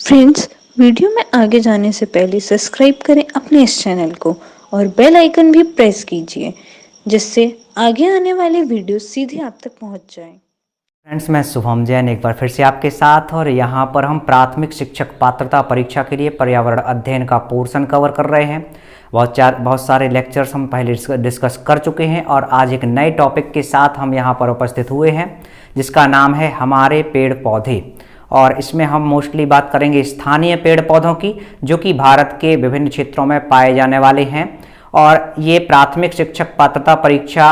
Friends, video में आगे जाने से पहले सब्सक्राइब करें अपने इस चैनल को और बेल आइकन भी प्रेस कीजिए जिससे आगे आने वाले वीडियो सीधे आप तक पहुंच जाएं। फ्रेंड्स, मैं शुभम जैन एक बार फिर से आपके साथ और यहाँ पर हम प्राथमिक शिक्षक पात्रता परीक्षा के लिए पर्यावरण अध्ययन का पोर्शन कवर कर रहे हैं। बहुत सारे लेक्चर्स हम पहले डिस्कस कर चुके हैं और आज एक नए टॉपिक के साथ हम यहाँ पर उपस्थित हुए हैं जिसका नाम है हमारे पेड़ पौधे। और इसमें हम मोस्टली बात करेंगे स्थानीय पेड़ पौधों की, जो कि भारत के विभिन्न क्षेत्रों में पाए जाने वाले हैं। और ये प्राथमिक शिक्षक पात्रता परीक्षा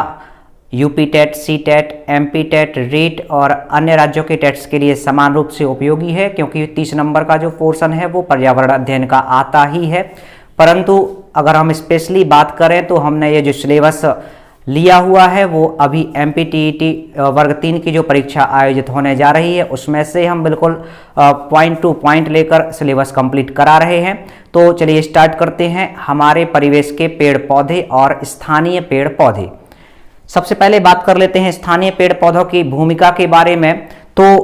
UP TET, C TET, MP TET, REET और अन्य राज्यों के टेट्स के लिए समान रूप से उपयोगी है, क्योंकि 30 नंबर का जो पोर्शन है वो पर्यावरण अध्ययन का आता ही है। परंतु अगर हम स्पेशली बात करें तो हमने ये जो सिलेबस लिया हुआ है वो अभी एमपीटीईटी वर्ग 3 की जो परीक्षा आयोजित होने जा रही है उसमें से हम बिल्कुल पॉइंट टू पॉइंट लेकर सिलेबस कंप्लीट करा रहे हैं। तो चलिए स्टार्ट करते हैं हमारे परिवेश के पेड़ पौधे और स्थानीय पेड़ पौधे। सबसे पहले बात कर लेते हैं स्थानीय पेड़ पौधों की भूमिका के बारे में। तो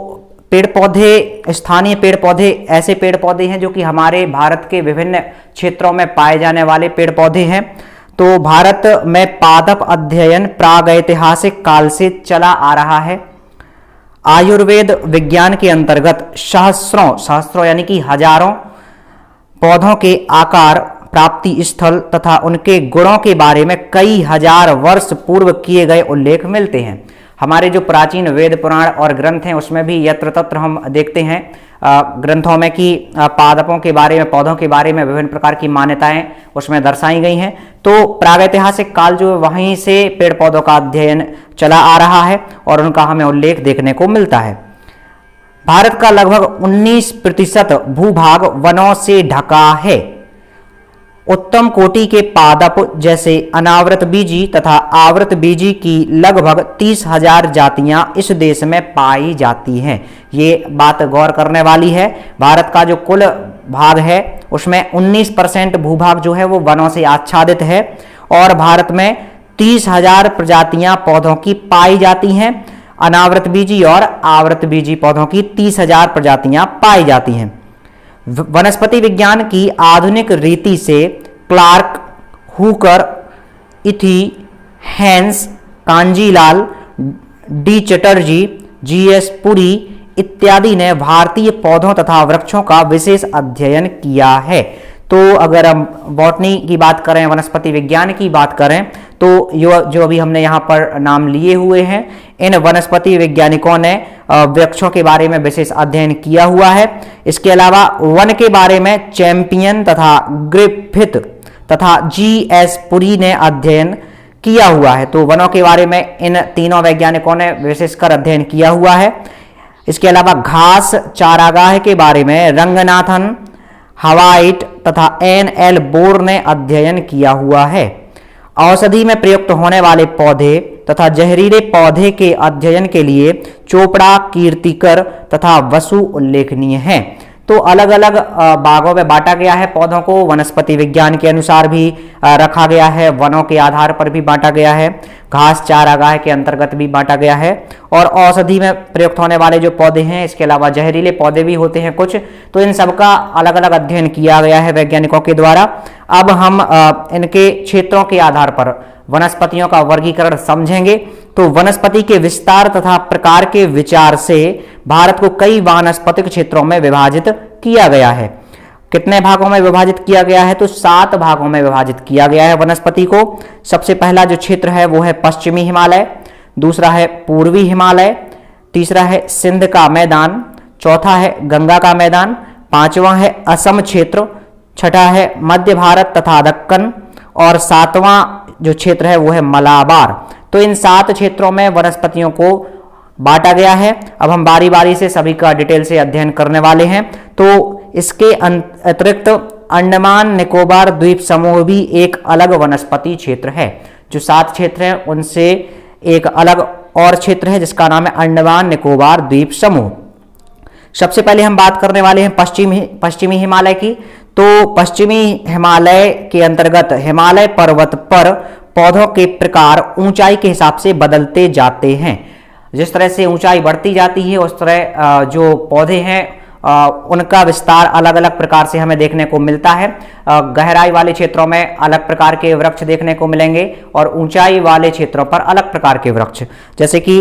पेड़ पौधे, स्थानीय पेड़ पौधे ऐसे पेड़ पौधे हैं जो कि हमारे भारत के विभिन्न क्षेत्रों में पाए जाने वाले पेड़ पौधे हैं। तो भारत में पादप अध्ययन प्रागैतिहासिक काल से चला आ रहा है। आयुर्वेद विज्ञान के अंतर्गत सहस्त्रों यानी कि हजारों पौधों के आकार, प्राप्ति स्थल तथा उनके गुणों के बारे में कई हजार वर्ष पूर्व किए गए उल्लेख मिलते हैं। हमारे जो प्राचीन वेद पुराण और ग्रंथ हैं उसमें भी यत्र तत्र हम देखते हैं ग्रंथों में कि पादपों के बारे में, पौधों के बारे में विभिन्न प्रकार की मान्यताएं उसमें दर्शाई गई हैं। तो प्रागैतिहासिक काल जो वहीं से पेड़ पौधों का अध्ययन चला आ रहा है और उनका हमें उल्लेख देखने को मिलता है। भारत का लगभग 19% भूभाग वनों से ढका है। उत्तम कोटि के पादप जैसे अनावृत बीजी तथा आवृत बीजी की लगभग 30,000 जातियां इस देश में पाई जाती हैं। ये बात गौर करने वाली है। भारत का जो कुल भाग है उसमें 19% भूभाग जो है वो वनों से आच्छादित है और भारत में 30,000 प्रजातियां पौधों की पाई जाती हैं। अनावृत बीजी और आवृत बीजी पौधों की 30,000 प्रजातियां पाई जाती हैं। वनस्पति विज्ञान की आधुनिक रीति से क्लार्क, हुकर, इथी, Haines, Kanjilal, D Chatterjee, GS Puri इत्यादि ने भारतीय पौधों तथा वृक्षों का विशेष अध्ययन किया है। तो अगर हम बॉटनी की बात करें, वनस्पति विज्ञान की बात करें, तो जो अभी हमने यहाँ पर नाम लिए हुए हैं, इन वनस्पति वैज्ञानिकों ने वृक्षों के बारे में विशेष अध्ययन किया हुआ है। इसके अलावा वन के बारे में चैंपियन तथा ग्रिफिथ तथा जीएस पुरी ने अध्ययन किया हुआ है। तो वनों के बारे में इन तीनों वैज्ञानिकों ने विशेषकर अध्ययन किया हुआ है। इसके अलावा घास चारागाह के बारे में रंगनाथन, हवाइट तथा एन.एल. बोर ने अध्ययन किया हुआ है। औषधि में प्रयुक्त होने वाले पौधे तथा जहरीले पौधे के अध्ययन के लिए चोपड़ा, कीर्तिकर तथा वसु उल्लेखनीय हैं। तो अलग अलग भागों में बांटा गया है पौधों को। वनस्पति विज्ञान के अनुसार भी रखा गया है, वनों के आधार पर भी बांटा गया है, घास चारागाह के अंतर्गत भी बांटा गया है और औषधि में प्रयुक्त होने वाले जो पौधे हैं, इसके अलावा जहरीले पौधे भी होते हैं कुछ। तो इन सबका अलग अलग अध्ययन किया गया है वैज्ञानिकों के द्वारा। अब हम इनके क्षेत्रों के आधार पर वनस्पतियों का वर्गीकरण समझेंगे। तो वनस्पति के विस्तार तथा प्रकार के विचार से भारत को कई वानस्पतिक क्षेत्रों में विभाजित किया गया है। कितने भागों में विभाजित किया गया है? तो 7 भागों में विभाजित किया गया है वनस्पति को। सबसे पहला जो क्षेत्र है वो है पश्चिमी हिमालय, दूसरा है पूर्वी हिमालय, तीसरा है सिंध का मैदान, चौथा है गंगा का मैदान, पांचवा है असम क्षेत्र, छठा है मध्य भारत तथा दक्कन और 7वां जो क्षेत्र है वो है मलाबार। तो इन 7 क्षेत्रों में वनस्पतियों को बांटा गया है। अब हम बारी बारी से सभी का डिटेल से अध्ययन करने वाले हैं। तो इसके अतिरिक्त अंडमान निकोबार द्वीप समूह भी एक अलग वनस्पति क्षेत्र है। जो 7 क्षेत्र हैं उनसे एक अलग और क्षेत्र है जिसका नाम है अंडमान निकोबार द्वीप समूह। सबसे पहले हम बात करने वाले हैं पश्चिमी हिमालय की। तो पश्चिमी हिमालय के अंतर्गत हिमालय पर्वत पर पौधों के प्रकार ऊंचाई के हिसाब से बदलते जाते हैं। जिस तरह से ऊंचाई बढ़ती जाती है उस तरह जो पौधे हैं उनका विस्तार अलग अलग प्रकार से हमें देखने को मिलता है। गहराई वाले क्षेत्रों में अलग प्रकार के वृक्ष देखने को मिलेंगे और ऊंचाई वाले क्षेत्रों पर अलग प्रकार के वृक्ष, जैसे कि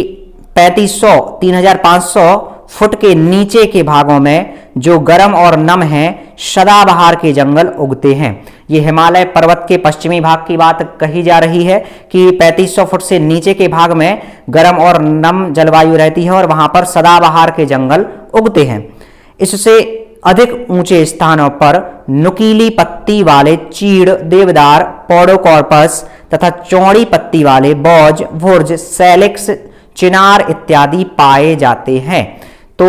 3500 3500 फुट के नीचे के भागों में जो गर्म और नम हैं सदाबहार के जंगल उगते हैं। ये हिमालय पर्वत के पश्चिमी भाग की बात कही जा रही है कि 3500 फुट से नीचे के भाग में गर्म और नम जलवायु रहती है और वहां पर सदाबहार के जंगल उगते हैं। इससे अधिक ऊंचे स्थानों पर नुकीली पत्ती वाले चीड़, देवदार, पॉडोकॉर्पस तथा चौड़ी पत्ती वाले बौज, भुर्ज, सैलिक्स, चिनार इत्यादि पाए जाते हैं। तो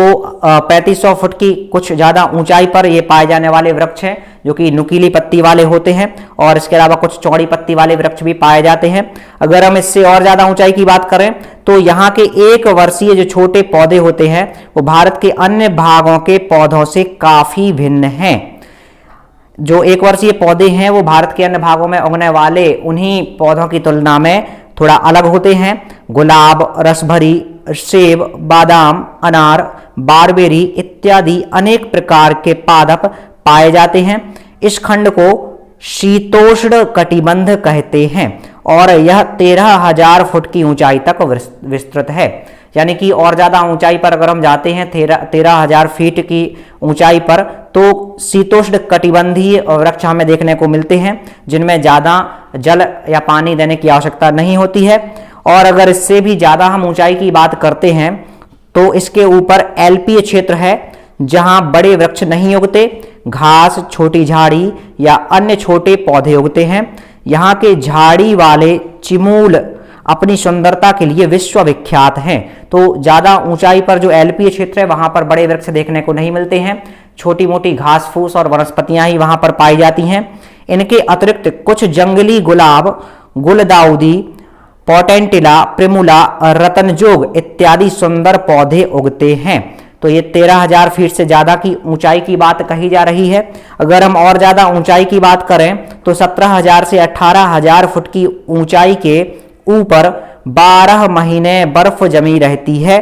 3500 फुट की कुछ ज़्यादा ऊंचाई पर ये पाए जाने वाले वृक्ष हैं जो कि नुकीली पत्ती वाले होते हैं और इसके अलावा कुछ चौड़ी पत्ती वाले वृक्ष भी पाए जाते हैं। अगर हम इससे और ज़्यादा ऊंचाई की बात करें तो यहाँ के एक वर्षीय जो छोटे पौधे होते हैं वो भारत के अन्य भागों के पौधों से काफ़ी भिन्न हैं। जो एक वर्षीय पौधे हैं वो भारत के अन्य भागों में उगने वाले उन्हीं पौधों की तुलना में थोड़ा अलग होते हैं। गुलाब, रसभरी, सेब, बादाम, अनार, बारबेरी इत्यादि अनेक प्रकार के पादप पाए जाते हैं। इस खंड को शीतोष्ण कटिबंध कहते हैं और यह 13,000 फुट की ऊंचाई तक विस्तृत है। यानी कि और ज़्यादा ऊंचाई पर अगर हम जाते हैं 13,000 फीट की ऊंचाई पर तो शीतोष्ण कटिबंधीय वृक्ष हमें देखने को मिलते हैं जिनमें ज़्यादा जल या पानी देने की आवश्यकता नहीं होती है। और अगर इससे भी ज़्यादा हम ऊंचाई की बात करते हैं तो इसके ऊपर एल्पीय क्षेत्र है जहां बड़े वृक्ष नहीं उगते, घास, छोटी झाड़ी या अन्य छोटे पौधे उगते हैं। यहाँ के झाड़ी वाले चिमूल अपनी सुंदरता के लिए विश्वविख्यात हैं। तो ज़्यादा ऊंचाई पर जो एल्पीय क्षेत्र है वहाँ पर बड़े वृक्ष देखने को नहीं मिलते हैं, छोटी मोटी घास फूस और वनस्पतियाँ ही वहाँ पर पाई जाती हैं। इनके अतिरिक्त कुछ जंगली गुलाब, गुलदाउदी, पोटेंटिला, प्रिमुला, रतनजोग इत्यादि सुंदर पौधे उगते हैं। तो ये 13,000 फीट से ज़्यादा की ऊंचाई की बात कही जा रही है। अगर हम और ज़्यादा ऊंचाई की बात करें तो 17,000 से 18,000 फुट की ऊंचाई के ऊपर 12 महीने बर्फ जमी रहती है,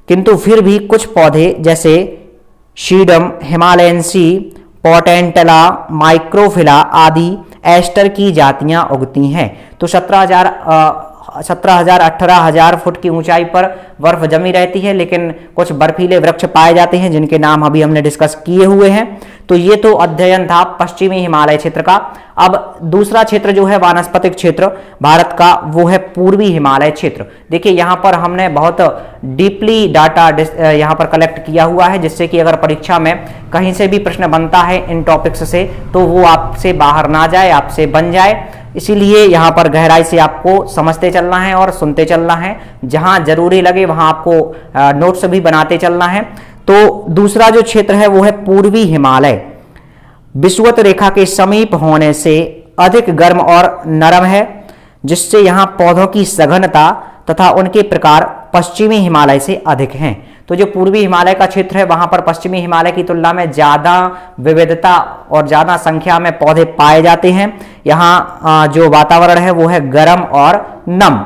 किंतु फिर भी कुछ पौधे जैसे शीडम, हिमालयंसी, पोटेंटला, माइक्रोफिला आदि एस्टर की जातियां उगती हैं। तो 17,000 18,000 फुट की ऊंचाई पर बर्फ जमी रहती है, लेकिन कुछ बर्फीले वृक्ष पाए जाते हैं जिनके नाम अभी हमने डिस्कस किए हुए हैं। तो ये तो अध्ययन था पश्चिमी हिमालय क्षेत्र का। अब दूसरा क्षेत्र जो है वानस्पतिक क्षेत्र भारत का वो है पूर्वी हिमालय क्षेत्र। देखिए यहाँ पर हमने बहुत डीपली डाटा यहाँ पर कलेक्ट किया हुआ है जिससे कि अगर परीक्षा में कहीं से भी प्रश्न बनता है इन टॉपिक्स से तो वो आपसे बाहर ना जाए, आपसे बन जाए। इसीलिए यहाँ पर गहराई से आपको समझते चलना है और सुनते चलना है, जहाँ जरूरी लगे वहाँ आपको नोट्स भी बनाते चलना है। तो दूसरा जो क्षेत्र है वो है पूर्वी हिमालय। विषुवत रेखा के समीप होने से अधिक गर्म और नरम है, जिससे यहाँ पौधों की सघनता तथा उनके प्रकार पश्चिमी हिमालय से अधिक हैं। तो जो पूर्वी हिमालय का क्षेत्र है वहाँ पर पश्चिमी हिमालय की तुलना में ज़्यादा विविधता और ज़्यादा संख्या में पौधे पाए जाते हैं। यहाँ जो वातावरण है वो है गर्म और नम।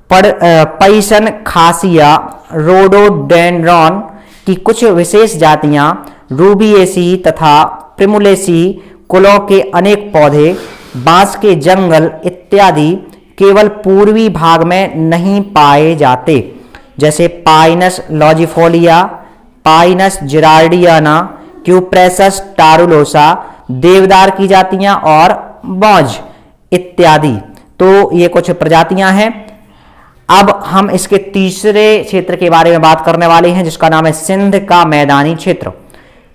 पैसन, खासिया, रोडोडेंड्रॉन की कुछ विशेष जातियाँ, रूबिएसी तथा प्रिमुलेसी कुलों के अनेक पौधे, बांस के जंगल इत्यादि केवल पूर्वी भाग में नहीं पाए जाते, जैसे पाइनस लॉजिफोलिया, पाइनस जिरार्डियाना, क्यूप्रेसस टारुलोसा, देवदार की जातियां और बौज इत्यादि। तो ये कुछ प्रजातियां हैं। अब हम इसके तीसरे क्षेत्र के बारे में बात करने वाले हैं जिसका नाम है सिंध का मैदानी क्षेत्र।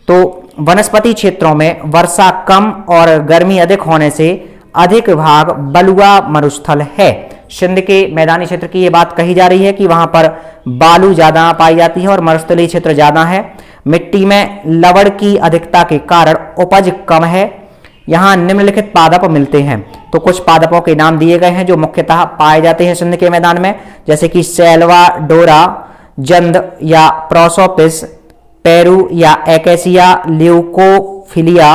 तो वनस्पति क्षेत्रों में वर्षा कम और गर्मी अधिक होने से अधिक भाग बलुआ मरुस्थल है। सिंध के मैदानी क्षेत्र की ये बात कही जा रही है कि वहां पर बालू ज्यादा पाई जाती है और मरुस्थलीय क्षेत्र ज्यादा है। मिट्टी में लवण की अधिकता के कारण उपज कम है। यहाँ निम्नलिखित पादप मिलते हैं। तो कुछ पादपों के नाम दिए गए हैं जो मुख्यतः पाए जाते हैं सिंध के मैदान में, जैसे कि सेल्वा डोरा, जंद या प्रोसोपिस, पेरू या एकेसिया, ल्यूकोफिलिया,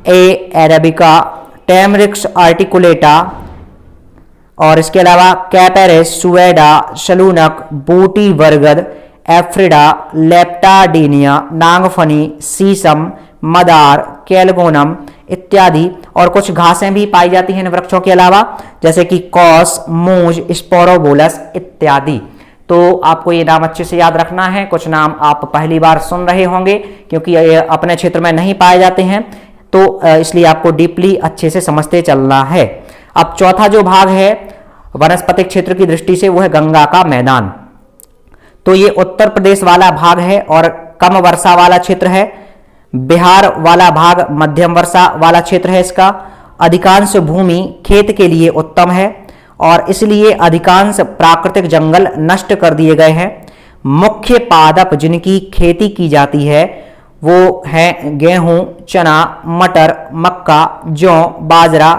ए एरेबिका, टेमरिक्स आर्टिकुलेटा और इसके अलावा कैपेरिस, सुएडा, शलूनक, बूटी बरगद, एफ्रिडा, लेप्टाडीनिया, नागफनी, सीसम, मदार, कैलगोनम इत्यादि। और कुछ घासें भी पाई जाती हैं इन वृक्षों के अलावा, जैसे कि कॉस, मूज, स्पोरोबोलस इत्यादि। तो आपको ये नाम अच्छे से याद रखना है। कुछ नाम आप पहली बार सुन रहे होंगे क्योंकि ये अपने क्षेत्र में नहीं पाए जाते हैं, तो इसलिए आपको डीपली अच्छे से समझते चलना है। अब चौथा जो भाग है वनस्पतिक क्षेत्र की दृष्टि से वो है गंगा का मैदान। तो ये उत्तर प्रदेश वाला भाग है और कम वर्षा वाला क्षेत्र है। बिहार वाला भाग मध्यम वर्षा वाला क्षेत्र है। इसका अधिकांश भूमि खेत के लिए उत्तम है और इसलिए अधिकांश प्राकृतिक जंगल नष्ट कर दिए गए हैं। मुख्य पादप जिनकी खेती की जाती है वो है गेहूं, चना, मटर, मक्का, जौ, बाजरा,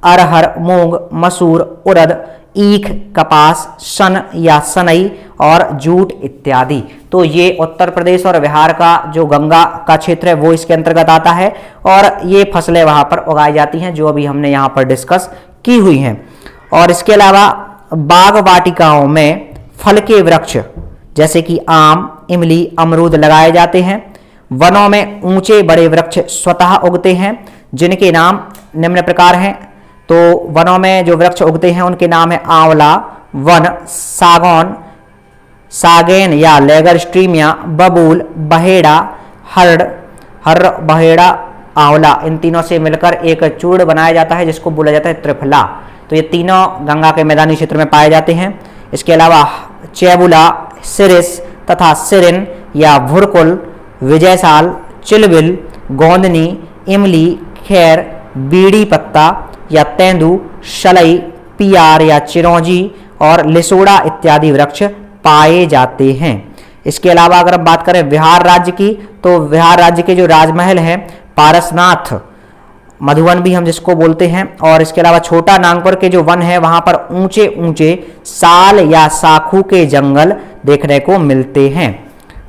अरहर, मूंग, मसूर, उड़द, ईख, कपास, सन या सनई और जूट इत्यादि। तो ये उत्तर प्रदेश और बिहार का जो गंगा का क्षेत्र है वो इसके अंतर्गत आता है और ये फसलें वहां पर उगाई जाती हैं जो अभी हमने यहाँ पर डिस्कस की हुई हैं। और इसके अलावा बाग वाटिकाओं में फल के वृक्ष जैसे कि आम, इमली, अमरूद लगाए जाते हैं। वनों में ऊंचे बड़े वृक्ष स्वतः उगते हैं जिनके नाम निम्न प्रकार हैं। तो वनों में जो वृक्ष उगते हैं उनके नाम है आंवला वन, सागौन, सागेन या लेगर स्ट्रीमिया, बबूल, बहेड़ा, हर्र, बहेड़ा, आंवला, इन तीनों से मिलकर एक चूर्ण बनाया जाता है जिसको बोला जाता है त्रिफला। तो ये तीनों गंगा के मैदानी क्षेत्र में पाए जाते हैं। इसके अलावा चैबुला, सिरिस तथा सिरिन या भुरकुल, विजयसाल, चिलबिल, गोंदनी, इमली, खैर, बीड़ी पत्ता या तेंदू, शलई, पियार या चिरौंजी और लिसोड़ा इत्यादि वृक्ष पाए जाते हैं। इसके अलावा अगर हम बात करें बिहार राज्य की, तो बिहार राज्य के जो राजमहल हैं पारसनाथ, मधुवन भी हम जिसको बोलते हैं, और इसके अलावा छोटा नागपुर के जो वन है वहां पर ऊंचे ऊंचे साल या साखू के जंगल देखने को मिलते हैं।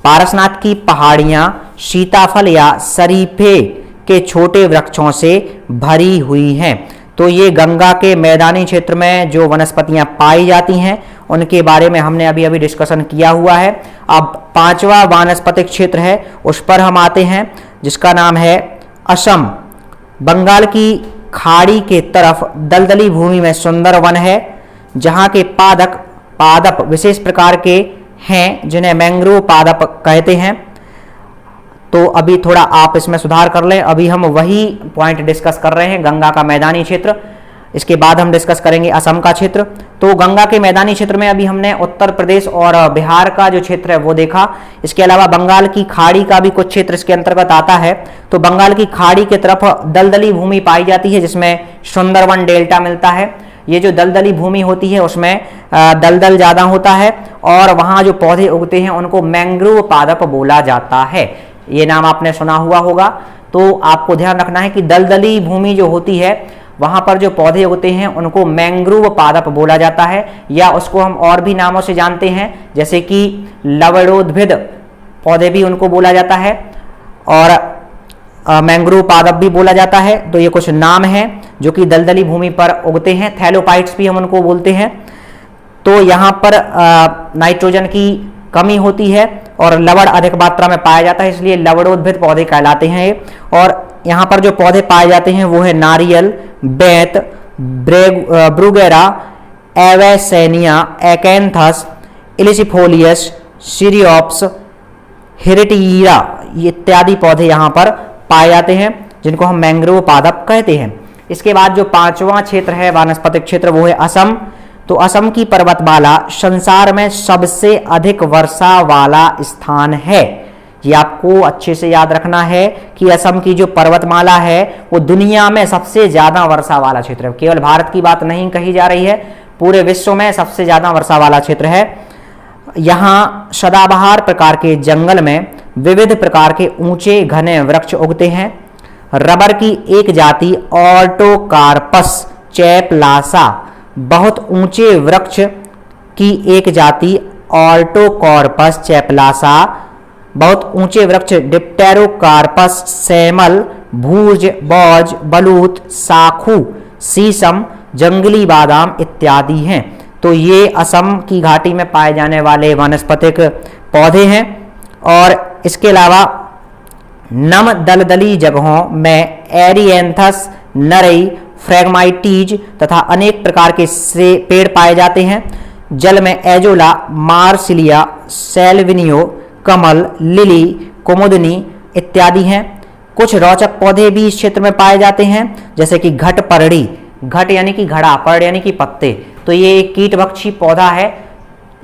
पारसनाथ की पहाड़ियां सीताफल या शरीफे के छोटे वृक्षों से भरी हुई हैं। तो ये गंगा के मैदानी क्षेत्र में जो वनस्पतियां पाई जाती हैं उनके बारे में हमने अभी अभी डिस्कशन किया हुआ है। अब पांचवा वानस्पतिक क्षेत्र है उस पर हम आते हैं जिसका नाम है असम। बंगाल की खाड़ी के तरफ दलदली भूमि में सुंदर वन है जहां के पादप विशेष प्रकार के हैं जिन्हें मैंग्रोव पादप कहते हैं। तो अभी थोड़ा आप इसमें सुधार कर लें। अभी हम वही पॉइंट डिस्कस कर रहे हैं गंगा का मैदानी क्षेत्र, इसके बाद हम डिस्कस करेंगे असम का क्षेत्र। तो गंगा के मैदानी क्षेत्र में अभी हमने उत्तर प्रदेश और बिहार का जो क्षेत्र है वो देखा। इसके अलावा बंगाल की खाड़ी का भी कुछ क्षेत्र इसके अंतर्गत आता है। तो बंगाल की खाड़ी की तरफ दलदली भूमि पाई जाती है जिसमें सुंदरवन डेल्टा मिलता है। ये जो दलदली भूमि होती है उसमें दलदल ज्यादा होता है और वहां जो पौधे उगते हैं उनको मैंग्रोव पादप बोला जाता है। ये नाम आपने सुना हुआ होगा। तो आपको ध्यान रखना है कि दलदली भूमि जो होती है वहां पर जो पौधे उगते हैं उनको मैंग्रोव पादप बोला जाता है, या उसको हम और भी नामों से जानते हैं जैसे कि लवणोद्भिद पौधे भी उनको बोला जाता है और मैंग्रोव पादप भी बोला जाता है। तो ये कुछ नाम हैं जो कि दलदली भूमि पर उगते हैं। थैलोपाइट्स भी हम उनको बोलते हैं। तो यहाँ पर नाइट्रोजन की कमी होती है और लवण अधिक मात्रा में पाया जाता है, इसलिए लवणोद्भिद पौधे कहलाते हैं। और यहाँ पर जो पौधे पाए जाते हैं वो है नारियल, बेंत, ब्रूगेरा, एवेसेनिया, एकैंथस, इलिसिफोलियस, सीरियोप्स, हिरिटीरा इत्यादि पौधे यहाँ पर पाए जाते हैं जिनको हम मैंग्रोव पादप कहते हैं। इसके बाद जो पांचवा क्षेत्र है वानस्पतिक क्षेत्र वो है असम। तो असम की पर्वतमाला संसार में सबसे अधिक वर्षा वाला स्थान है। ये आपको अच्छे से याद रखना है कि असम की जो पर्वतमाला है वो दुनिया में सबसे ज्यादा वर्षा वाला क्षेत्र है। केवल भारत की बात नहीं कही जा रही है, पूरे विश्व में सबसे ज्यादा वर्षा वाला क्षेत्र है। यहाँ सदाबहार प्रकार के जंगल में विविध प्रकार के ऊंचे घने वृक्ष उगते हैं। रबर की एक जाति ऑर्टोकार्पस चैपलासा, बहुत ऊंचे वृक्ष की एक जाति ऑर्टोकॉर्पस चैपलासा, बहुत ऊंचे वृक्ष डिप्टेरोकार्पस सैमल, भूज, बौज, बलूत, साखू, सीसम, जंगली बादाम इत्यादि हैं। तो ये असम की घाटी में पाए जाने वाले वानस्पतिक पौधे हैं। और इसके अलावा नम दलदली जगहों में एरिएंथस, नरई, फ्रेगमाइटीज तथा अनेक प्रकार के पेड़ पाए जाते हैं। जल में एजोला, मार्सिलिया, सेल्विनियो, कमल, लिली, कुमुदनी इत्यादि हैं। कुछ रोचक पौधे भी इस क्षेत्र में पाए जाते हैं, जैसे कि घट परड़ी, घट यानी कि घड़ा, पर्ण यानी कि पत्ते। तो ये एक कीटभक्षी पौधा है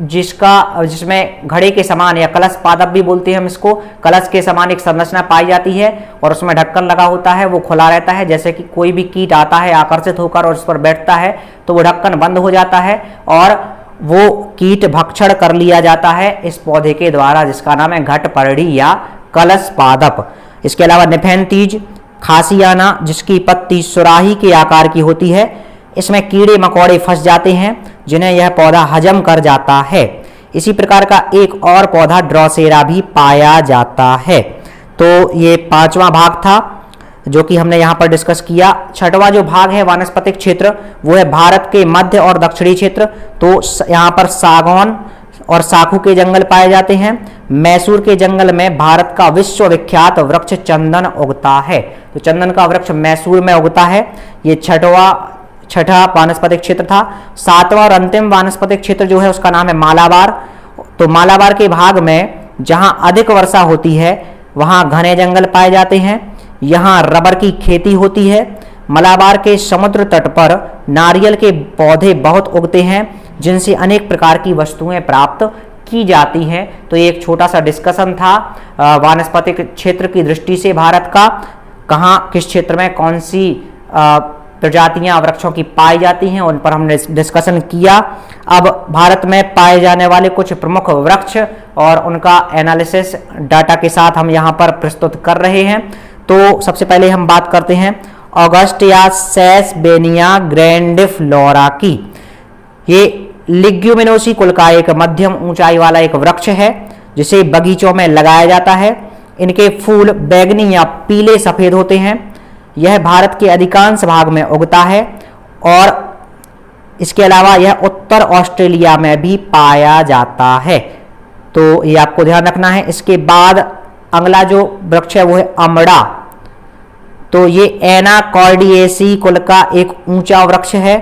जिसमें घड़े के समान या कलश पादप भी बोलते हैं हम इसको, कलश के समान एक संरचना पाई जाती है और उसमें ढक्कन लगा होता है, वो खुला रहता है। जैसे कि कोई भी कीट आता है आकर्षित होकर और उस पर बैठता है तो वो ढक्कन बंद हो जाता है और वो कीट भक्षण कर लिया जाता है इस पौधे के द्वारा, जिसका नाम है घट परड़ी या कलश पादप। इसके अलावा निफेंथीज, खासियाना, जिसकी पत्ती सुराही के आकार की होती है, इसमें कीड़े मकोड़े फंस जाते हैं जिन्हें यह पौधा हजम कर जाता है। इसी प्रकार का एक और पौधा ड्रोसेरा भी पाया जाता है। तो ये 5वां भाग था जो कि हमने यहाँ पर डिस्कस किया। 6वां जो भाग है वानस्पतिक क्षेत्र, वो है भारत के मध्य और दक्षिणी क्षेत्र। तो यहाँ पर सागौन और साखू के जंगल पाए जाते हैं। मैसूर के जंगल में भारत का विश्वविख्यात वृक्ष चंदन उगता है। तो चंदन का वृक्ष मैसूर में उगता है। ये छठा वानस्पतिक क्षेत्र था। 7वां और अंतिम वानस्पतिक क्षेत्र जो है उसका नाम है मालाबार। तो मालाबार के भाग में जहां अधिक वर्षा होती है वहां घने जंगल पाए जाते हैं। यहाँ रबर की खेती होती है। मलाबार के समुद्र तट पर नारियल के पौधे बहुत उगते हैं जिनसे अनेक प्रकार की वस्तुएं प्राप्त की जाती हैं। तो ये एक छोटा सा डिस्कशन था वानस्पतिक क्षेत्र की दृष्टि से भारत का, कहाँ किस क्षेत्र में कौन सी प्रजातियां वृक्षों की पाई जाती हैं, उन पर हमने डिस्कशन किया। अब भारत में पाए जाने वाले कुछ प्रमुख वृक्ष और उनका एनालिसिस डाटा के साथ हम यहाँ पर प्रस्तुत कर रहे हैं। तो सबसे पहले हम बात करते हैं ऑगस्टिया सेसबेनिया ग्रैंडिफ्लोरा की। ये लिग्यूमिनोसी कुल का एक मध्यम ऊंचाई वाला एक वृक्ष है जिसे बगीचों में लगाया जाता है। इनके फूल बैंगनी या पीले सफेद होते हैं। यह भारत के अधिकांश भाग में उगता है और इसके अलावा यह उत्तर ऑस्ट्रेलिया में भी पाया जाता है। तो ये आपको ध्यान रखना है। इसके बाद अगला जो वृक्ष है वो है अमड़ा। तो ये एनाकॉर्डिएसी कुल का एक ऊंचा वृक्ष है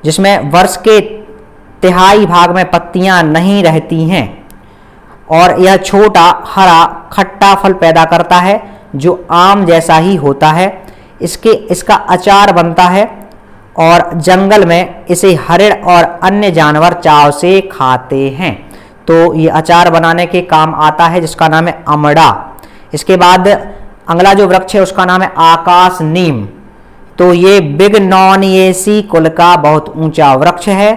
जिसमें वर्ष के तिहाई भाग में पत्तियां नहीं रहती हैं और यह छोटा हरा खट्टा फल पैदा करता है जो आम जैसा ही होता है। इसका अचार बनता है और जंगल में इसे हरिण और अन्य जानवर चाव से खाते हैं। तो ये अचार बनाने के काम आता है जिसका नाम है अमड़ा। इसके बाद अगला जो वृक्ष है उसका नाम है आकाश नीम। तो ये बिगनोनिएसी कुल का बहुत ऊंचा वृक्ष है।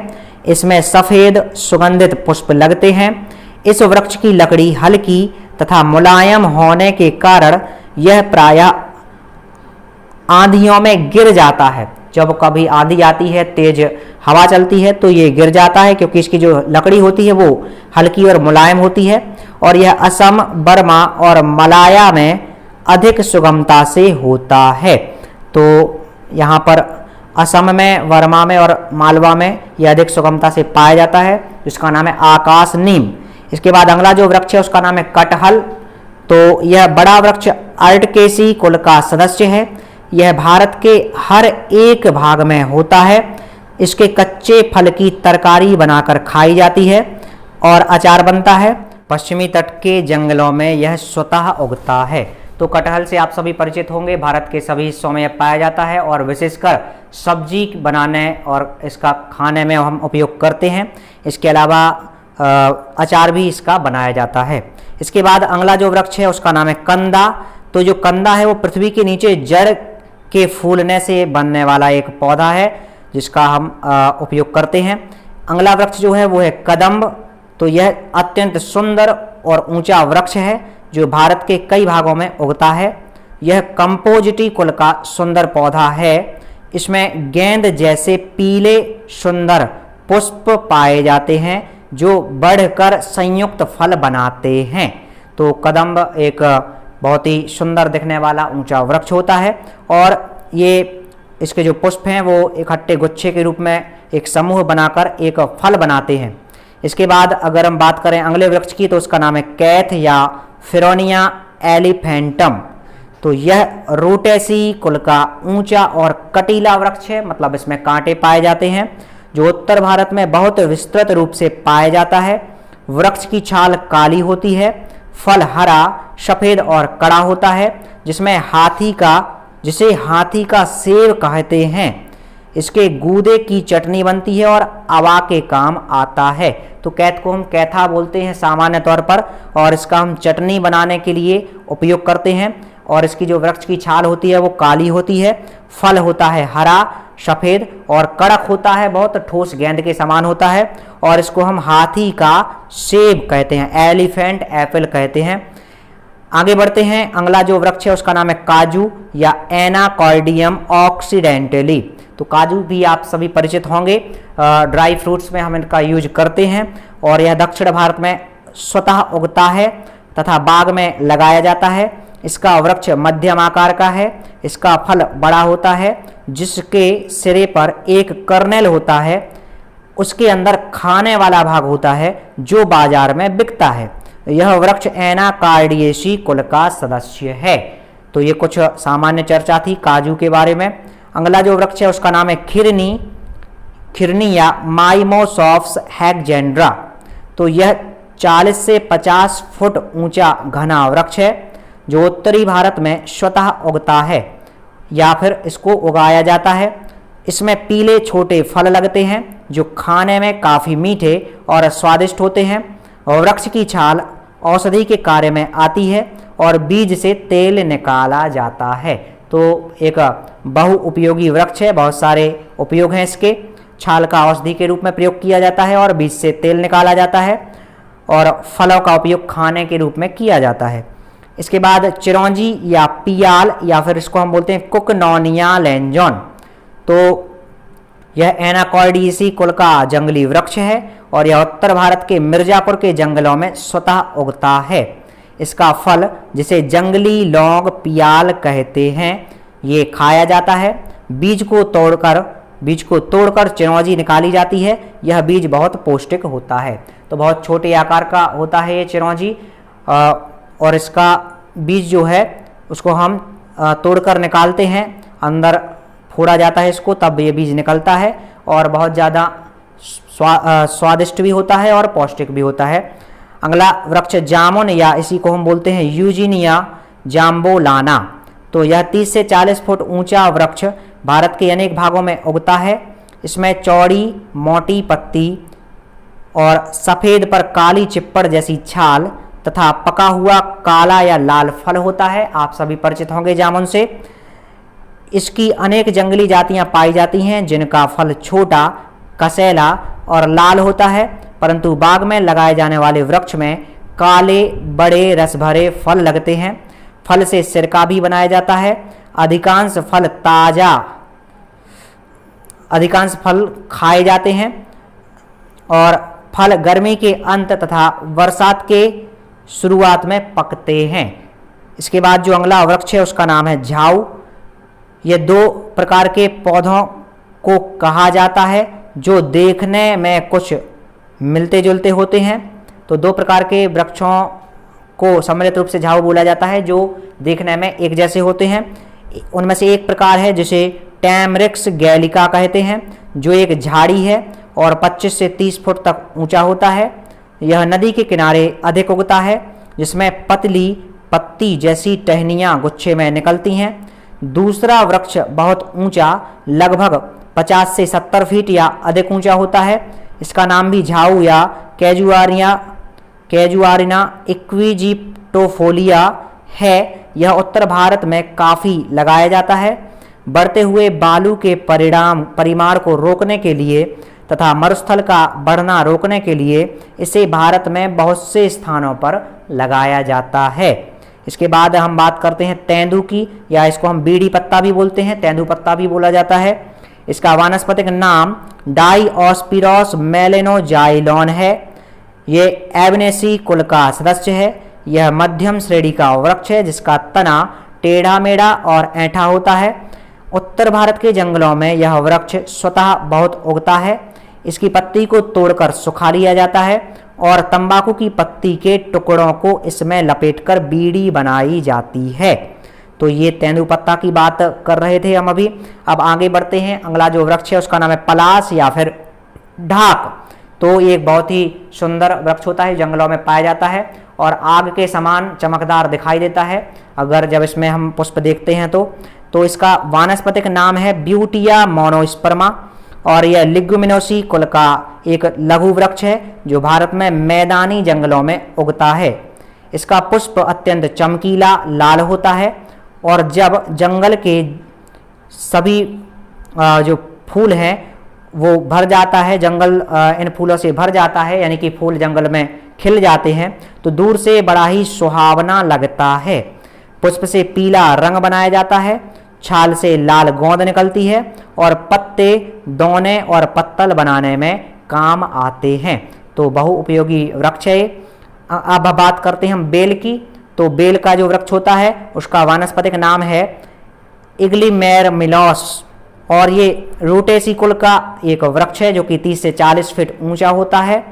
इसमें सफेद सुगंधित पुष्प लगते हैं। इस वृक्ष की लकड़ी हल्की तथा मुलायम होने के कारण यह प्रायः आंधियों में गिर जाता है। जब कभी आंधी आती है, तेज हवा चलती है तो ये गिर जाता है क्योंकि इसकी जो लकड़ी होती है वो हल्की और मुलायम होती है और यह असम, बर्मा और मलाया में अधिक सुगमता से होता है। तो यहाँ पर असम में, वर्मा में और मालवा में यह अधिक सुगमता से पाया जाता है, जिसका नाम है आकाश नीम। इसके बाद अगला जो वृक्ष है उसका नाम है कटहल। तो यह बड़ा वृक्ष अर्टकेसी कुल का सदस्य है। यह भारत के हर एक भाग में होता है। इसके कच्चे फल की तरकारी बनाकर खाई जाती है और अचार बनता है। पश्चिमी तट के जंगलों में यह स्वतः उगता है। तो कटहल से आप सभी परिचित होंगे, भारत के सभी हिस्सों में पाया जाता है और विशेषकर सब्जी बनाने और इसका खाने में हम उपयोग करते हैं। इसके अलावा अचार भी इसका बनाया जाता है। इसके बाद अगला जो वृक्ष है उसका नाम है कंदा। तो जो कंदा है वो पृथ्वी के नीचे जड़ के फूलने से बनने वाला एक पौधा है जिसका हम उपयोग करते हैं। अगला वृक्ष जो है वो है कदम्ब। तो यह अत्यंत सुंदर और ऊंचा वृक्ष है जो भारत के कई भागों में उगता है। यह कंपोजिटी कुल का सुंदर पौधा है। इसमें गेंद जैसे पीले सुंदर पुष्प पाए जाते हैं जो बढ़कर संयुक्त फल बनाते हैं। तो कदम्ब एक बहुत ही सुंदर दिखने वाला ऊंचा वृक्ष होता है और ये इसके जो पुष्प हैं वो इकट्ठे गुच्छे के रूप में एक समूह बनाकर एक फल बनाते हैं। इसके बाद अगर हम बात करें अगले वृक्ष की तो उसका नाम है कैथ या फिरोनिया एलिफेंटम। तो यह रूटेसी कुल का ऊंचा और कटीला वृक्ष है, मतलब इसमें कांटे पाए जाते हैं, जो उत्तर भारत में बहुत विस्तृत रूप से पाया जाता है। वृक्ष की छाल काली होती है, फल हरा, सफेद और कड़ा होता है, जिसे हाथी का सेब कहते हैं। इसके गूदे की चटनी बनती है और अवा के काम आता है। तो कैथ को हम कैथा बोलते हैं सामान्य तौर पर, और इसका हम चटनी बनाने के लिए उपयोग करते हैं। और इसकी जो वृक्ष की छाल होती है वो काली होती है, फल होता है हरा, सफेद और कड़क होता है, बहुत ठोस गेंद के समान होता है, और इसको हम हाथी का सेब कहते हैं, एलिफेंट एप्पल कहते हैं। आगे बढ़ते हैं, अगला जो वृक्ष है उसका नाम है काजू या एनाकॉर्डियम ऑक्सीडेंटली। तो काजू भी आप सभी परिचित होंगे, ड्राई फ्रूट्स में हम इनका यूज करते हैं, और यह दक्षिण भारत में स्वतः उगता है तथा बाग में लगाया जाता है। इसका वृक्ष मध्यम आकार का है, इसका फल बड़ा होता है, जिसके सिरे पर एक कर्नेल होता है, उसके अंदर खाने वाला भाग होता है जो बाजार में बिकता है। यह वृक्ष एनाकार्डियेसी कुल का सदस्य है। तो ये कुछ सामान्य चर्चा थी काजू के बारे में। अगला जो वृक्ष है उसका नाम है खिरनी या माइमोसॉफ्स हैगजेंड्रा। तो यह 40 से 50 फुट ऊंचा घना वृक्ष है, जो उत्तरी भारत में स्वतः उगता है या फिर इसको उगाया जाता है। इसमें पीले छोटे फल लगते हैं जो खाने में काफ़ी मीठे और स्वादिष्ट होते हैं। और वृक्ष की छाल औषधि के कार्य में आती है और बीज से तेल निकाला जाता है। तो एक बहुउपयोगी वृक्ष है, बहुत सारे उपयोग हैं इसके। छाल का औषधि के रूप में प्रयोग किया जाता है और बीज से तेल निकाला जाता है, और फलों का उपयोग खाने के रूप में किया जाता है। इसके बाद चिरौंजी या पियाल या फिर इसको हम बोलते हैं कुकनोनिया लेंजोन। तो यह एनाकॉर्डियेसी कुल का जंगली वृक्ष है और यह उत्तर भारत के मिर्जापुर के जंगलों में स्वतः उगता है। इसका फल, जिसे जंगली लौंग पियाल कहते हैं, ये खाया जाता है। बीज को तोड़कर चिरौंजी निकाली जाती है। यह बीज बहुत पौष्टिक होता है। तो बहुत छोटे आकार का होता है ये चिरौंजी, और इसका बीज जो है उसको हम तोड़कर निकालते हैं, अंदर फोड़ा जाता है इसको, तब ये बीज निकलता है, और बहुत ज़्यादा स्वादिष्ट भी होता है और पौष्टिक भी होता है। अगला वृक्ष जामुन या इसी को हम बोलते हैं यूजिनिया जाम्बोलाना। तो यह 30 से 40 फुट ऊंचा वृक्ष भारत के अनेक भागों में उगता है। इसमें चौड़ी मोटी पत्ती और सफ़ेद पर काली चिप्पड़ जैसी छाल तथा पका हुआ काला या लाल फल होता है। आप सभी परिचित होंगे जामुन से। इसकी अनेक जंगली जातियां पाई जाती हैं, जिनका फल छोटा, कसेला और लाल होता है, परंतु बाग में लगाए जाने वाले वृक्ष में काले बड़े रस भरे फल लगते हैं। फल से सिरका भी बनाया जाता है। अधिकांश फल खाए जाते हैं और फल गर्मी के अंत तथा बरसात के शुरुआत में पकते हैं। इसके बाद जो अगला वृक्ष है उसका नाम है झाऊ। ये 2 प्रकार के पौधों को कहा जाता है जो देखने में कुछ मिलते जुलते होते हैं। तो 2 प्रकार के वृक्षों को सम्मिलित रूप से झाऊ बोला जाता है, जो देखने में एक जैसे होते हैं। उनमें से एक प्रकार है जिसे टैमरिक्स गैलिका कहते हैं, जो एक झाड़ी है और 25 से 30 फुट तक ऊंचा होता है। यह नदी के किनारे अधिक उगता है, जिसमें पतली पत्ती जैसी टहनियाँ गुच्छे में निकलती हैं। दूसरा वृक्ष बहुत ऊंचा, लगभग 50 से 70 फीट या अधिक ऊंचा होता है। इसका नाम भी झाऊ या कैजुआरिना इक्विजिप्टोफोलिया है। यह उत्तर भारत में काफ़ी लगाया जाता है। बढ़ते हुए बालू के परिमाण को रोकने के लिए तथा मरुस्थल का बढ़ना रोकने के लिए इसे भारत में बहुत से स्थानों पर लगाया जाता है। इसके बाद हम बात करते हैं तेंदू की, या इसको हम बीड़ी पत्ता भी बोलते हैं, तेंदू पत्ता भी बोला जाता है। इसका वानस्पतिक नाम डाईओस्पिरोस मेलेनोजाइलोन है। ये एबनेसी कुल का सदस्य है। यह मध्यम श्रेणी का वृक्ष है जिसका तना टेढ़ा मेढ़ा और ऐंठा होता है उत्तर भारत के जंगलों में यह वृक्ष स्वतः बहुत उगता है। इसकी पत्ती को तोड़कर सुखा लिया जाता है और तंबाकू की पत्ती के टुकड़ों को इसमें लपेटकर बीड़ी बनाई जाती है। तो ये तेंदुपत्ता की बात कर रहे थे हम अभी। अब आगे बढ़ते हैं। अगला जो वृक्ष है उसका नाम है पलाश या फिर ढाक। तो ये एक बहुत ही सुंदर वृक्ष होता है, जंगलों में पाया जाता है और आग के समान चमकदार दिखाई देता है अगर जब इसमें हम पुष्प देखते हैं तो इसका वानस्पतिक नाम है ब्यूटिया मोनोस्पर्मा और यह लिग्युमिनोसी कुल का एक लघु वृक्ष है जो भारत में मैदानी जंगलों में उगता है। इसका पुष्प अत्यंत चमकीला लाल होता है और जब जंगल के सभी जो फूल हैं वो भर जाता है, जंगल इन फूलों से भर जाता है, यानी कि फूल जंगल में खिल जाते हैं, तो दूर से बड़ा ही सुहावना लगता है। पुष्प से पीला रंग बनाया जाता है, छाल से लाल गोंद निकलती है और पत्ते दोने और पत्तल बनाने में काम आते हैं। तो बहुउपयोगी वृक्ष है। अब बात करते हैं हम बेल की। तो बेल का जो वृक्ष होता है उसका वानस्पतिक नाम है इग्लिमेर मिलोस और ये रूटेसी कुल का एक वृक्ष है जो कि 30 से 40 फीट ऊंचा होता है।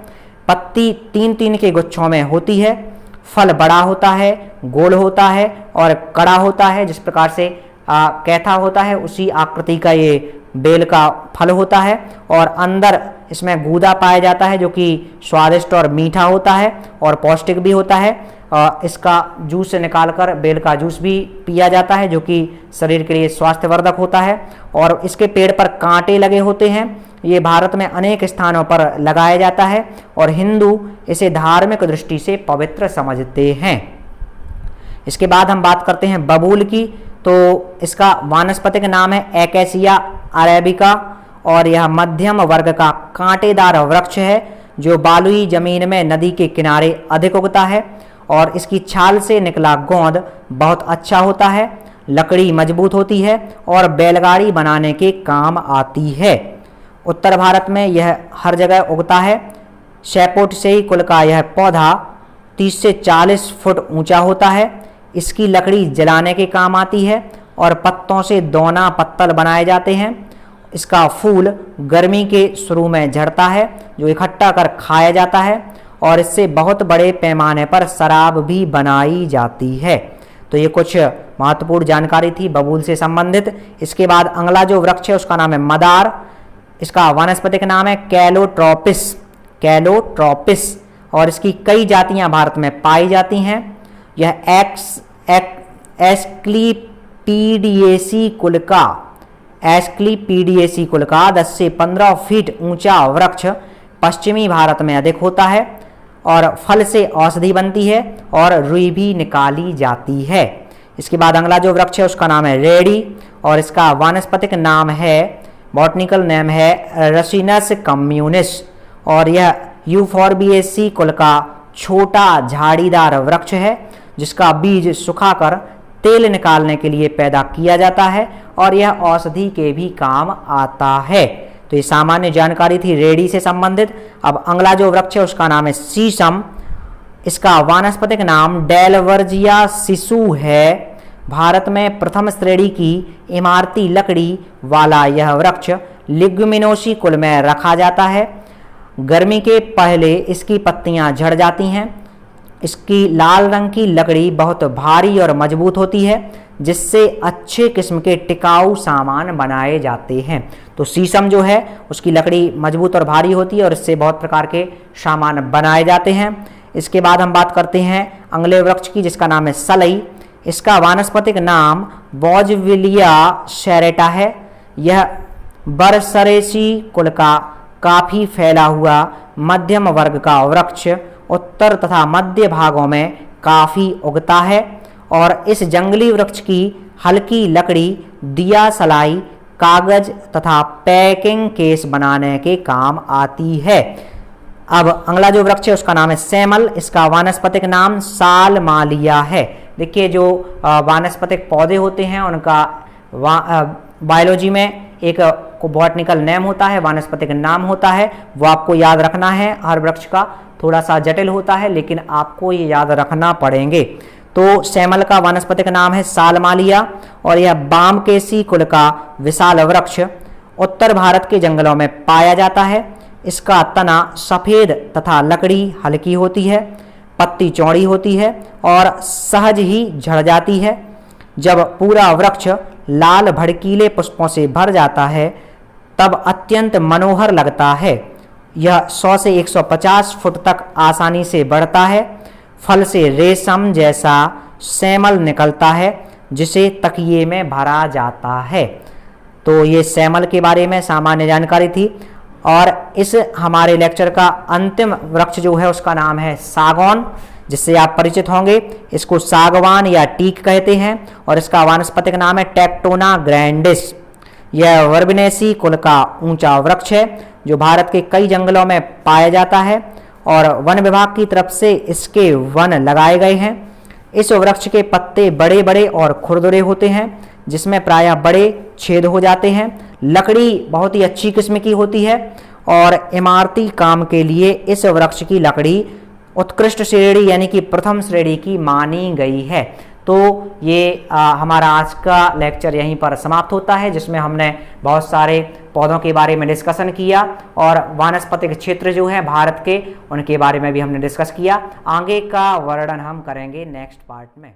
पत्ती 3-3 के गुच्छों में होती है। फल बड़ा होता है, गोल होता है और कड़ा होता है। जिस प्रकार से कैथा होता है उसी आकृति का ये बेल का फल होता है और अंदर इसमें गूदा पाया जाता है जो कि स्वादिष्ट और मीठा होता है और पौष्टिक भी होता है। इसका जूस निकालकर बेल का जूस भी पिया जाता है जो कि शरीर के लिए स्वास्थ्यवर्धक होता है। और इसके पेड़ पर कांटे लगे होते हैं। ये भारत में अनेक स्थानों पर लगाया जाता है और हिंदू इसे धार्मिक दृष्टि से पवित्र समझते हैं। इसके बाद हम बात करते हैं बबूल की। तो इसका वानस्पतिक नाम है एकेसिया अरेबिका और यह मध्यम वर्ग का कांटेदार वृक्ष है जो बालुई जमीन में नदी के किनारे अधिक उगता है और इसकी छाल से निकला गोंद बहुत अच्छा होता है। लकड़ी मजबूत होती है और बैलगाड़ी बनाने के काम आती है। उत्तर भारत में यह हर जगह उगता है। सैपोटेसी कुल का यह पौधा 30 से 40 फुट ऊंचा होता है। इसकी लकड़ी जलाने के काम आती है और पत्तों से दोना पत्तल बनाए जाते हैं। इसका फूल गर्मी के शुरू में झड़ता है जो इकट्ठा कर खाया जाता है और इससे बहुत बड़े पैमाने पर शराब भी बनाई जाती है। तो ये कुछ महत्वपूर्ण जानकारी थी बबूल से संबंधित। इसके बाद अगला जो वृक्ष है उसका नाम है मदार। इसका वानस्पतिक नाम है कैलोट्रोपिस और इसकी कई जातियां भारत में पाई जाती हैं। यह एस्क्लीपीडिएसी कुल का 10 से 15 फीट ऊंचा वृक्ष पश्चिमी भारत में अधिक होता है और फल से औषधि बनती है और रुई भी निकाली जाती है। इसके बाद अगला जो वृक्ष है उसका नाम है रेडी और इसका वानस्पतिक नाम है, बॉटनिकल नेम है रसिनस कम्युनिस और यह यूफोर्बिएसी कुल का छोटा झाड़ीदार वृक्ष है जिसका बीज सुखाकर तेल निकालने के लिए पैदा किया जाता है और यह औषधि के भी काम आता है। तो ये सामान्य जानकारी थी रेडी से संबंधित। अब अगला जो वृक्ष है उसका नाम है शीशम। इसका वानस्पतिक नाम डेलवर्जिया सिसु है। भारत में प्रथम श्रेणी की इमारती लकड़ी वाला यह वृक्ष लिग्युमिनोसी कुल में रखा जाता है। गर्मी के पहले इसकी पत्तियां झड़ जाती हैं। इसकी लाल रंग की लकड़ी बहुत भारी और मजबूत होती है जिससे अच्छे किस्म के टिकाऊ सामान बनाए जाते हैं। तो शीशम जो है उसकी लकड़ी मजबूत और भारी होती है और इससे बहुत प्रकार के सामान बनाए जाते हैं। इसके बाद हम बात करते हैं अगले वृक्ष की जिसका नाम है सलई। इसका वानस्पतिक नाम बॉजविलिया शेरेटा है। यह बरसरेसी कुल का काफी फैला हुआ मध्यम वर्ग का वृक्ष उत्तर तथा मध्य भागों में काफी उगता है और इस जंगली वृक्ष की हल्की लकड़ी दिया सलाई, कागज तथा पैकिंग केस बनाने के काम आती है। अब अगला जो वृक्ष है उसका नाम है सेमल। इसका वानस्पतिक नाम सालमालिया है। देखिए जो वानस्पतिक पौधे होते हैं उनका बायोलॉजी में एक बॉटनिकल नेम होता है, वानस्पतिक नाम होता है, वो आपको याद रखना है। हर वृक्ष का थोड़ा सा जटिल होता है लेकिन आपको ये याद रखना पड़ेंगे। तो सैमल का वानस्पतिक नाम है सालमालिया और यह बामकेसी कुल का विशाल वृक्ष उत्तर भारत के जंगलों में पाया जाता है। इसका तना सफेद तथा लकड़ी हल्की होती है, पत्ती चौड़ी होती है और सहज ही झड़ जाती है। जब पूरा वृक्ष लाल भड़कीले पुष्पों से भर जाता है तब अत्यंत मनोहर लगता है। यह 100 से 150 फुट तक आसानी से बढ़ता है। फल से रेशम जैसा सैमल निकलता है जिसे तकिए में भरा जाता है। तो ये सैमल के बारे में सामान्य जानकारी थी। और इस हमारे लेक्चर का अंतिम वृक्ष जो है उसका नाम है सागौन, जिससे आप परिचित होंगे। इसको सागवान या टीक कहते हैं और इसका वानस्पतिक नाम है टेक्टोना ग्रैंडिस। यह वर्बिनेसी कुल का ऊंचा वृक्ष है जो भारत के कई जंगलों में पाया जाता है और वन विभाग की तरफ से इसके वन लगाए गए हैं। इस वृक्ष के पत्ते बड़े बड़े और खुरदुरे होते हैं जिसमें प्रायः बड़े छेद हो जाते हैं। लकड़ी बहुत ही अच्छी किस्म की होती है और इमारती काम के लिए इस वृक्ष की लकड़ी उत्कृष्ट श्रेणी यानी कि प्रथम श्रेणी की मानी गई है। तो ये हमारा आज का लेक्चर यहीं पर समाप्त होता है, जिसमें हमने बहुत सारे पौधों के बारे में डिस्कशन किया और वानस्पतिक क्षेत्र जो है भारत के उनके बारे में भी हमने डिस्कस किया। आगे का वर्णन हम करेंगे नेक्स्ट पार्ट में।